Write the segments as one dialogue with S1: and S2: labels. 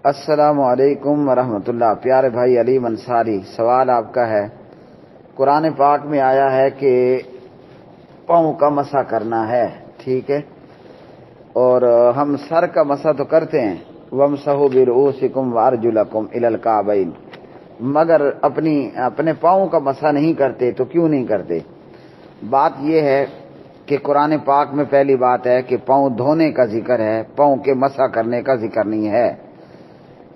S1: السلام علیکم ورحمۃ اللہ۔ پیارے بھائی علیم انصاری، سوال آپ کا ہے، قرآن پاک میں آیا ہے کہ پاؤں کا مسح کرنا ہے، ٹھیک ہے، اور ہم سر کا مسح تو کرتے ہیں، وَامْسَحُوا بِرُؤُوسِكُمْ وَأَرْجُلَكُمْ إِلَى الْكَعْبَيْنِ، مگر اپنے پاؤں کا مسح نہیں کرتے، تو کیوں نہیں کرتے؟ بات یہ ہے کہ قرآن پاک میں پہلی بات ہے کہ پاؤں دھونے کا ذکر ہے، پاؤں کے مسح کرنے کا ذکر نہیں ہے۔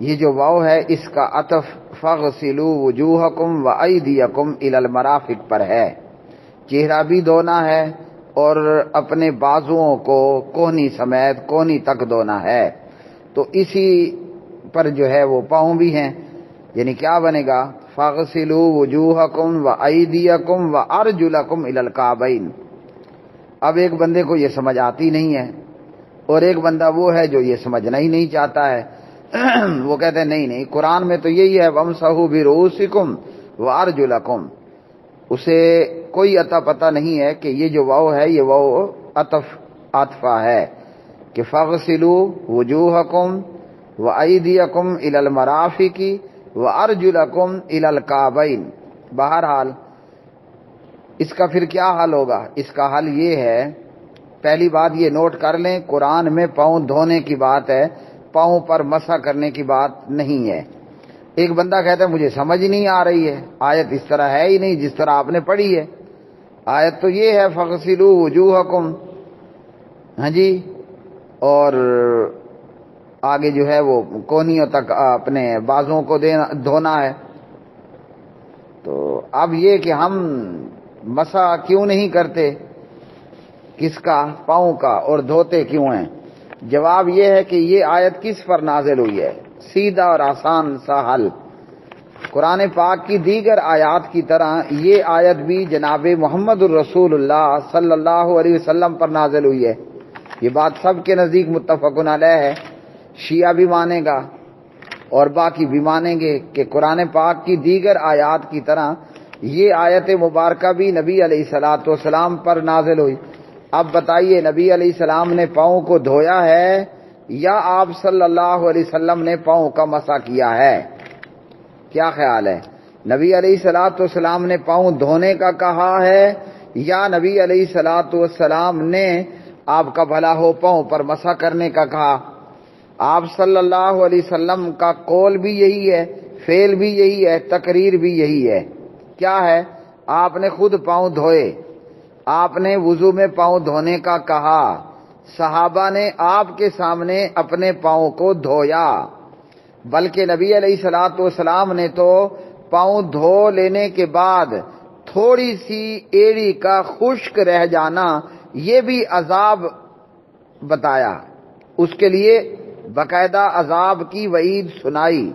S1: یہ جو واو ہے اس کا عطف فَاغْسِلُوا وُجُوهَكُمْ وَأَيْدِيَكُمْ إِلَى الْمَرَافِقِ پر ہے، چہرہ بھی دھونا ہے اور اپنے بازوؤں کو کوہنی سمیت کوہنی تک دھونا ہے، تو اسی پر جو ہے وہ پاؤں بھی ہیں، یعنی کیا بنے گا؟ فَاغْسِلُوا وُجُوهَكُمْ وَأَيْدِيَكُمْ وَأَرْجُلَكُمْ إِلَى الْكَعْبَيْنِ۔ اب ایک بندے کو یہ سمجھ آتی نہیں ہے، اور ایک بندہ وہ ہے جو یہ سمجھنا ہی نہیں چاہتا ہے، وہ کہتے ہیں نہیں قرآن میں تو یہی ہے وَامْسَحُوا بِرُؤُوسِكُمْ وَأَرْجُلَكُمْ، اسے کوئی عطا پتہ نہیں ہے کہ یہ جو واو ہے یہ واو عطفہ ہے کہ فَاغْسِلُوا وُجُوهَكُمْ وَأَيْدِيَكُمْ إِلَى الْمَرَافِقِ وَأَرْجُلَكُمْ إِلَى الْكَعْبَيْنِ۔ بہرحال اس کا پھر کیا حل ہوگا؟ اس کا حل یہ ہے، پہلی بات یہ نوٹ کر لیں، قرآن میں پاؤں دھونے کی بات ہے، پاؤں پر مسح کرنے کی بات نہیں ہے۔ ایک بندہ کہتا ہے مجھے سمجھ نہیں آ رہی ہے، آیت اس طرح ہے ہی نہیں جس طرح آپ نے پڑھی ہے، آیت تو یہ ہے فَاغْسِلُوا وُجُوهَكُمْ، ہاں جی، اور آگے جو ہے وہ کونیوں تک اپنے بازوں کو دھونا ہے۔ تو اب یہ کہ ہم مسح کیوں نہیں کرتے، کس کا؟ پاؤں کا، اور دھوتے کیوں ہیں؟ جواب یہ ہے کہ یہ آیت کس پر نازل ہوئی ہے؟ سیدھا اور آسان سا حل، قرآن پاک کی دیگر آیات کی طرح یہ آیت بھی جناب محمد الرسول اللہ صلی اللہ علیہ وسلم پر نازل ہوئی ہے۔ یہ بات سب کے نزدیک متفق علیہ ہے، شیعہ بھی مانے گا اور باقی بھی مانیں گے کہ قرآن پاک کی دیگر آیات کی طرح یہ آیت مبارکہ بھی نبی علیہ الصلوۃ والسلام پر نازل ہوئی۔ اب بتائیے، نبی علیہ السلام نے پاؤں کو دھویا ہے یا آپ صلی اللہ علیہ وسلم نے پاؤں کا مسح کیا ہے؟ کیا خیال ہے؟ نبی علیہ الصلوۃ والسلام نے پاؤں دھونے کا کہا ہے یا نبی علیہ الصلوۃ والسلام نے آپ کا بھلا ہو پاؤں پر مسح کرنے کا کہا؟ آپ صلی اللہ علیہ وسلم کا قول بھی یہی ہے، فعل بھی یہی ہے، تقریر بھی یہی ہے۔ کیا ہے؟ آپ نے خود پاؤں دھوئے، آپ نے وضو میں پاؤں دھونے کا کہا، صحابہ نے آپ کے سامنے اپنے پاؤں کو دھویا، بلکہ نبی علیہ الصلوۃ والسلام نے تو پاؤں دھو لینے کے بعد تھوڑی سی ایڑی کا خشک رہ جانا یہ بھی عذاب بتایا، اس کے لیے باقاعدہ عذاب کی وعید سنائی۔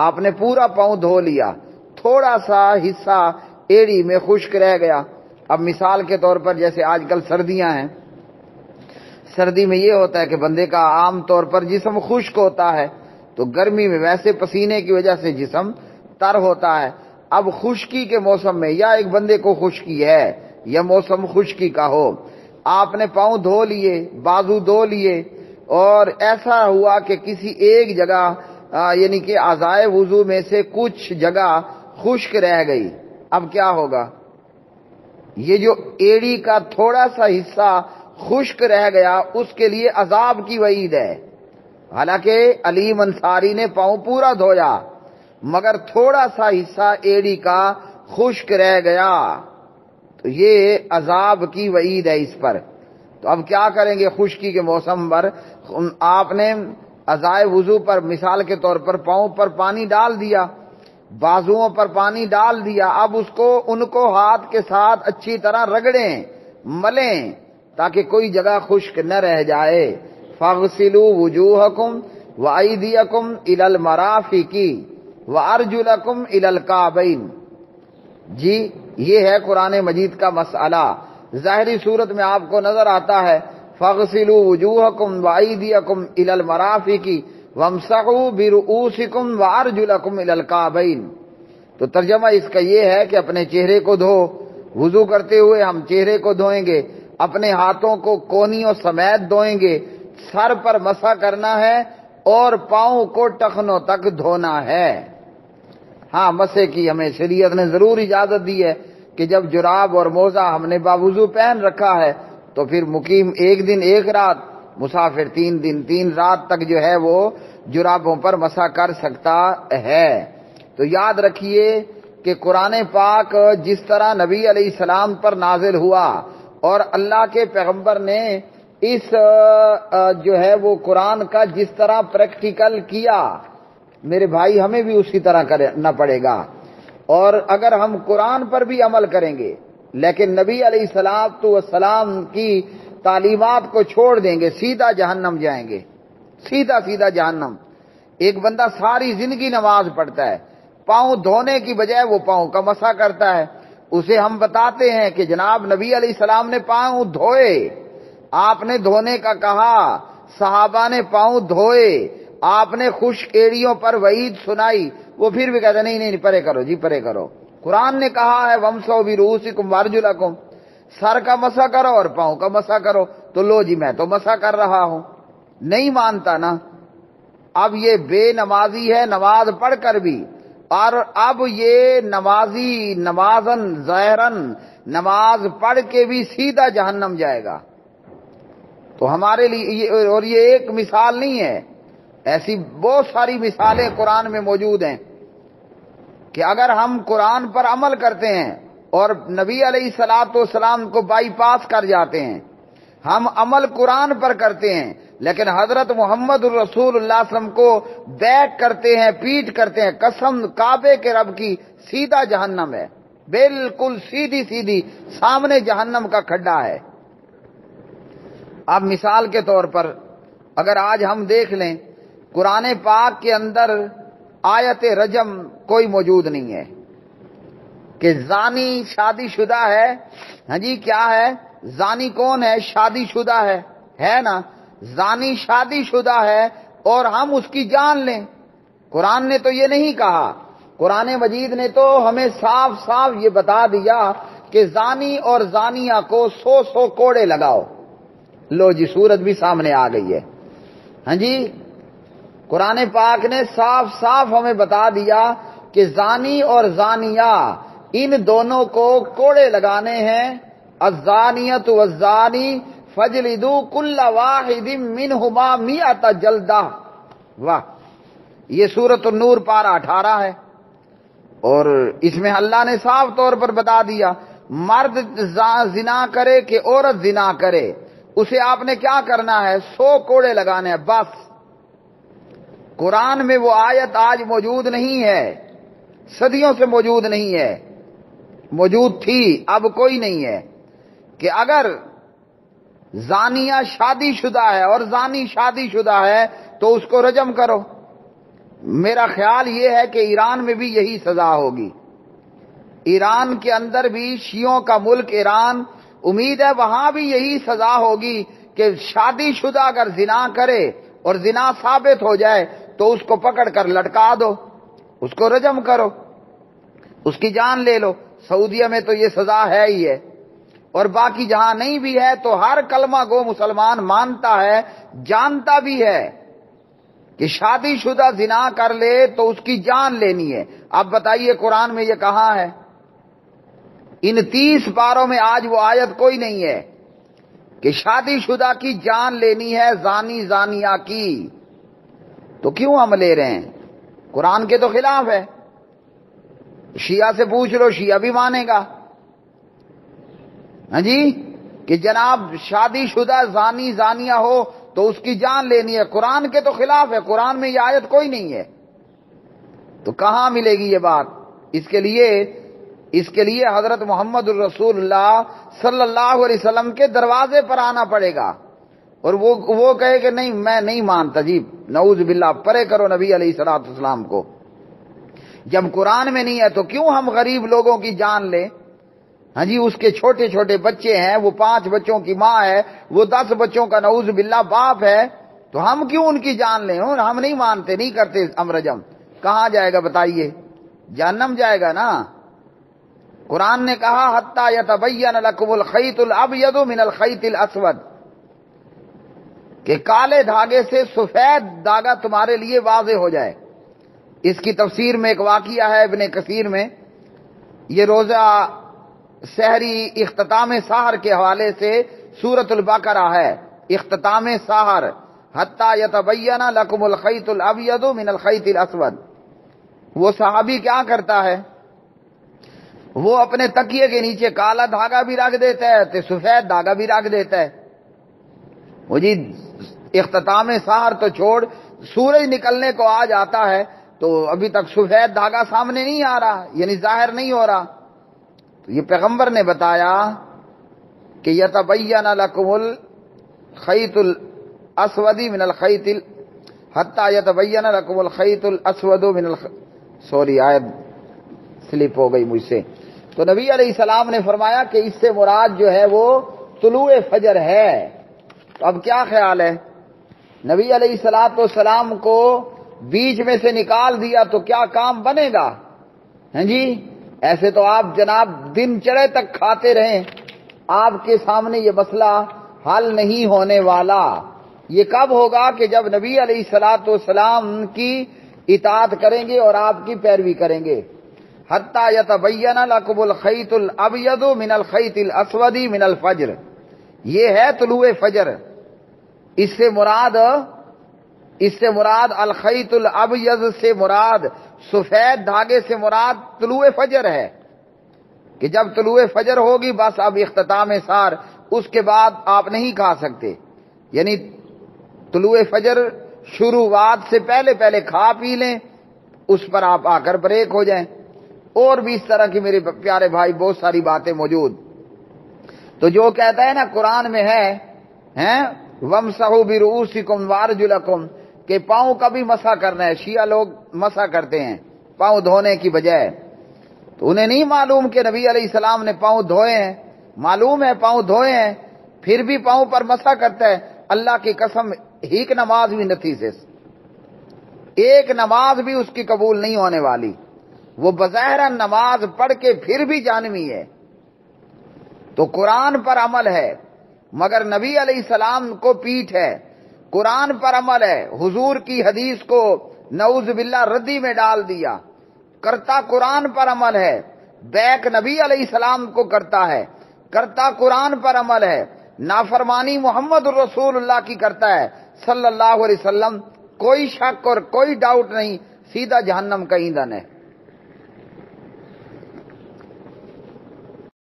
S1: آپ نے پورا پاؤں دھو لیا، تھوڑا سا حصہ ایڑی میں خشک رہ گیا۔ اب مثال کے طور پر جیسے آج کل سردیاں ہیں، سردی میں یہ ہوتا ہے کہ بندے کا عام طور پر جسم خشک ہوتا ہے، تو گرمی میں ویسے پسینے کی وجہ سے جسم تر ہوتا ہے۔ اب خشکی کے موسم میں یا ایک بندے کو خشکی ہے یا موسم خشکی کا ہو، آپ نے پاؤں دھو لیے، بازو دھو لیے، اور ایسا ہوا کہ کسی ایک جگہ یعنی کہ اعضائے وضو میں سے کچھ جگہ خشک رہ گئی، اب کیا ہوگا؟ یہ جو ایڑی کا تھوڑا سا حصہ خشک رہ گیا اس کے لیے عذاب کی وعید ہے۔ حالانکہ علیم انصاری نے پاؤں پورا دھویا مگر تھوڑا سا حصہ ایڑی کا خشک رہ گیا، تو یہ عذاب کی وعید ہے اس پر۔ تو اب کیا کریں گے؟ خشکی کے موسم پر آپ نے اعضائے وضو پر مثال کے طور پر پاؤں پر پانی ڈال دیا، بازوؤں پر پانی ڈال دیا، اب ان کو ہاتھ کے ساتھ اچھی طرح رگڑیں، ملیں، تاکہ کوئی جگہ خشک نہ رہ جائے۔ فَاغْسِلُوا وُجُوهَكُمْ وَأَيْدِيَكُمْ إِلَى الْمَرَافِقِ وَأَرْجُلَكُمْ إِلَى الْكَعْبَيْنِ۔ جی یہ ہے قرآن مجید کا مسئلہ۔ ظاہری صورت میں آپ کو نظر آتا ہے فَاغْسِلُوا وُجُوهَكُمْ وَأَيْدِيَكُمْ إِلَى الْمَرَافِقِ وَامْسَحُوا بِرُؤُوسِكُمْ وَأَرْجُلَكُمْ إِلَى الْكَعْبَيْنِ۔ تو ترجمہ اس کا یہ ہے کہ اپنے چہرے کو دھو، وضو کرتے ہوئے ہم چہرے کو دھوئیں گے، اپنے ہاتھوں کو کونیوں سمیت دھوئیں گے، سر پر مسح کرنا ہے اور پاؤں کو ٹخنوں تک دھونا ہے۔ ہاں مسح کی ہمیں شریعت نے ضرور اجازت دی ہے کہ جب جراب اور موزہ ہم نے باوضو پہن رکھا ہے تو پھر مقیم 1 دن 1 رات، مسافر 3 دن 3 رات تک جو ہے وہ جرابوں پر مسح کر سکتا ہے۔ تو یاد رکھیے کہ قرآن پاک جس طرح نبی علیہ السلام پر نازل ہوا اور اللہ کے پیغمبر نے اس جو ہے وہ قرآن کا جس طرح پریکٹیکل کیا، میرے بھائی ہمیں بھی اسی طرح کرنا پڑے گا۔ اور اگر ہم قرآن پر بھی عمل کریں گے لیکن نبی علیہ السلام کی تعلیمات کو چھوڑ دیں گے، سیدھا جہنم جائیں گے، سیدھا جہنم۔ ایک بندہ ساری زندگی نماز پڑھتا ہے، پاؤں دھونے کی بجائے وہ پاؤں کا مسح کرتا ہے، اسے ہم بتاتے ہیں کہ جناب نبی علیہ السلام نے پاؤں دھوئے، آپ نے دھونے کا کہا، صحابہ نے پاؤں دھوئے، آپ نے خشک ایڑیوں پر وعید سنائی، وہ پھر بھی کہتے نہیں پرے کرو جی پرے کرو۔ قرآن نے کہا ہے وَامْسَحُوا بِرُؤُوسِكُمْ وَأَرْجُلَكُمْ، سر کا مسح کرو اور پاؤں کا مسح کرو، تو لو جی میں تو مسح کر رہا ہوں، نہیں مانتا نا۔ اب یہ بے نمازی ہے نماز پڑھ کر بھی، اور اب یہ نمازی نمازن ظاہراً نماز پڑھ کے بھی سیدھا جہنم جائے گا۔ تو ہمارے لیے اور یہ ایک مثال نہیں ہے، ایسی بہت ساری مثالیں قرآن میں موجود ہیں کہ اگر ہم قرآن پر عمل کرتے ہیں اور نبی علیہ الصلوۃ والسلام کو بائی پاس کر جاتے ہیں، ہم عمل قرآن پر کرتے ہیں لیکن حضرت محمد الرسول اللہ صلی اللہ علیہ وسلم کو بیک کرتے ہیں، پیٹ کرتے ہیں، قسم کعبے کے رب کی سیدھا جہنم ہے، بالکل سیدھی سامنے جہنم کا کھڈا ہے۔ اب مثال کے طور پر اگر آج ہم دیکھ لیں قرآن پاک کے اندر آیت رجم کوئی موجود نہیں ہے کہ زانی شادی شدہ ہے۔ ہاں جی کیا ہے؟ زانی کون ہے؟ شادی شدہ ہے نا، زانی شادی شدہ ہے اور ہم اس کی جان لیں۔ قرآن نے تو یہ نہیں کہا، قرآن مجید نے تو ہمیں صاف یہ بتا دیا کہ زانی اور زانیہ کو 100 کوڑے لگاؤ۔ لو جی صورت بھی سامنے آ گئی ہے۔ ہاں جی قرآن پاک نے صاف ہمیں بتا دیا کہ زانی اور زانیہ ان دونوں کو کوڑے لگانے ہیں۔ الزانیۃ والزانی فاجلدوا کل واحد منہما 100 جلدہ۔ واہ، یہ سورۃ النور پارہ 18 ہے، اور اس میں اللہ نے صاف طور پر بتا دیا مرد زنا کرے کہ عورت زنا کرے، اسے آپ نے کیا کرنا ہے؟ 100 کوڑے لگانے ہیں بس۔ قرآن میں وہ آیت آج موجود نہیں ہے، صدیوں سے موجود نہیں ہے، موجود تھی اب کوئی نہیں ہے کہ اگر زانیہ شادی شدہ ہے اور زانی شادی شدہ ہے تو اس کو رجم کرو۔ میرا خیال یہ ہے کہ ایران میں بھی یہی سزا ہوگی، ایران کے اندر بھی، شیعوں کا ملک ایران، امید ہے وہاں بھی یہی سزا ہوگی کہ شادی شدہ اگر زنا کرے اور زنا ثابت ہو جائے تو اس کو پکڑ کر لٹکا دو، اس کو رجم کرو، اس کی جان لے لو۔ سعودیہ میں تو یہ سزا ہے ہی ہے، اور باقی جہاں نہیں بھی ہے تو ہر کلمہ گو مسلمان مانتا ہے، جانتا بھی ہے کہ شادی شدہ زنا کر لے تو اس کی جان لینی ہے۔ اب بتائیے قرآن میں یہ کہاں ہے؟ ان 30 پاروں میں آج وہ آیت کوئی نہیں ہے کہ شادی شدہ کی جان لینی ہے زانی زانیہ کی، تو کیوں ہم لے رہے ہیں؟ قرآن کے تو خلاف ہے۔ شیعہ سے پوچھ لو، شیعہ بھی مانے گا ہاں جی کہ جناب شادی شدہ زانی زانیہ ہو تو اس کی جان لینی ہے، قرآن کے تو خلاف ہے، قرآن میں یہ آیت کوئی نہیں ہے، تو کہاں ملے گی یہ بات؟ اس کے لیے حضرت محمد الرسول اللہ صلی اللہ علیہ وسلم کے دروازے پر آنا پڑے گا، اور وہ کہے کہ نہیں میں نہیں مانتا جی، نعوذ باللہ، پرے کرو نبی علیہ الصلوۃ والسلام کو۔ جب قرآن میں نہیں ہے تو کیوں ہم غریب لوگوں کی جان لیں؟ ہاں جی اس کے چھوٹے چھوٹے بچے ہیں، وہ 5 بچوں کی ماں ہے، وہ 10 بچوں کا نعوذ باللہ باپ ہے، تو ہم کیوں ان کی جان لیں؟ ہم نہیں مانتے، نہیں کرتے امرجم۔ کہاں جائے گا بتائیے؟ جہنم جائے گا نا۔ قرآن نے کہا حتی یتبین لکم الخیط الابیض من الخیط الاسود، کہ کالے دھاگے سے سفید دھاگا تمہارے لیے واضح ہو جائے۔ اس کی تفسیر میں ایک واقعہ ہے ابن کثیر میں، یہ روزہ سحری اختتام سحر کے حوالے سے سورۃ البقرہ ہے، اختتام سحر حتی یتبین لکم الخیط الابیض من الخیط الاسود۔ وہ صحابی کیا کرتا ہے، وہ اپنے تکیے کے نیچے کالا دھاگا بھی رکھ دیتا ہے تو سفید دھاگا بھی رکھ دیتا ہے۔ وہ جی اختتام سحر تو چھوڑ، سورج نکلنے کو آ جاتا ہے تو ابھی تک سفید دھاگا سامنے نہیں آ رہا، یعنی ظاہر نہیں ہو رہا۔ تو یہ پیغمبر نے بتایا کہ یتبین لکم الخیط الاسود من الخیط حتی یتبین لکم الخیط الاسود من سوری آیت سلپ ہو گئی مجھ سے۔ تو نبی علیہ السلام نے فرمایا کہ اس سے مراد جو ہے وہ طلوع فجر ہے۔ تو اب کیا خیال ہے، نبی علیہ السلام کو بیچ میں سے نکال دیا تو کیا کام بنے گا؟ ہیں جی، ایسے تو آپ جناب دن چڑھے تک کھاتے رہیں، آپ کے سامنے یہ مسئلہ حل نہیں ہونے والا۔ یہ کب ہوگا کہ جب نبی علیہ السلام کی اطاعت کریں گے اور آپ کی پیروی کریں گے۔ حتی یتبین لکم الخیط الابیض من الخیط الاسود من الفجر، یہ ہے طلوع فجر۔ اس سے مراد الخیط الابیض سے مراد سفید دھاگے سے مراد طلوع فجر ہے، کہ جب طلوع فجر ہوگی بس اب اختتام سحر، اس کے بعد آپ نہیں کھا سکتے، یعنی طلوع فجر شروعات سے پہلے کھا پی لیں، اس پر آپ آ کر بریک ہو جائیں۔ اور بھی اس طرح کی میرے پیارے بھائی بہت ساری باتیں موجود۔ تو جو کہتا ہے نا قرآن میں ہے وَامْسَحُوا بِرُؤُوسِكُمْ وَأَرْجُلَكُمْ، کہ پاؤں کا بھی مسح کرنا ہے، شیعہ لوگ مسح کرتے ہیں پاؤں دھونے کی بجائے۔ تو انہیں نہیں معلوم کہ نبی علیہ السلام نے پاؤں دھوئے ہیں، معلوم ہے پاؤں دھوئے ہیں، پھر بھی پاؤں پر مسح کرتا ہے۔ اللہ کی قسم ایک نماز بھی نتیجے سے، ایک نماز بھی اس کی قبول نہیں ہونے والی۔ وہ بظاہر نماز پڑھ کے پھر بھی جہنمی ہے۔ تو قرآن پر عمل ہے مگر نبی علیہ السلام کو پیٹھ ہے، قرآن پر عمل ہے، حضور کی حدیث کو نعوذ باللہ ردی میں ڈال دیا، کرتا قرآن پر عمل ہے، بیک نبی علیہ السلام کو کرتا ہے، کرتا قرآن پر عمل ہے، نافرمانی محمد الرسول اللہ کی کرتا ہے صلی اللہ علیہ وسلم، کوئی شک اور کوئی ڈاؤٹ نہیں، سیدھا جہنم کا ایندھن ہے۔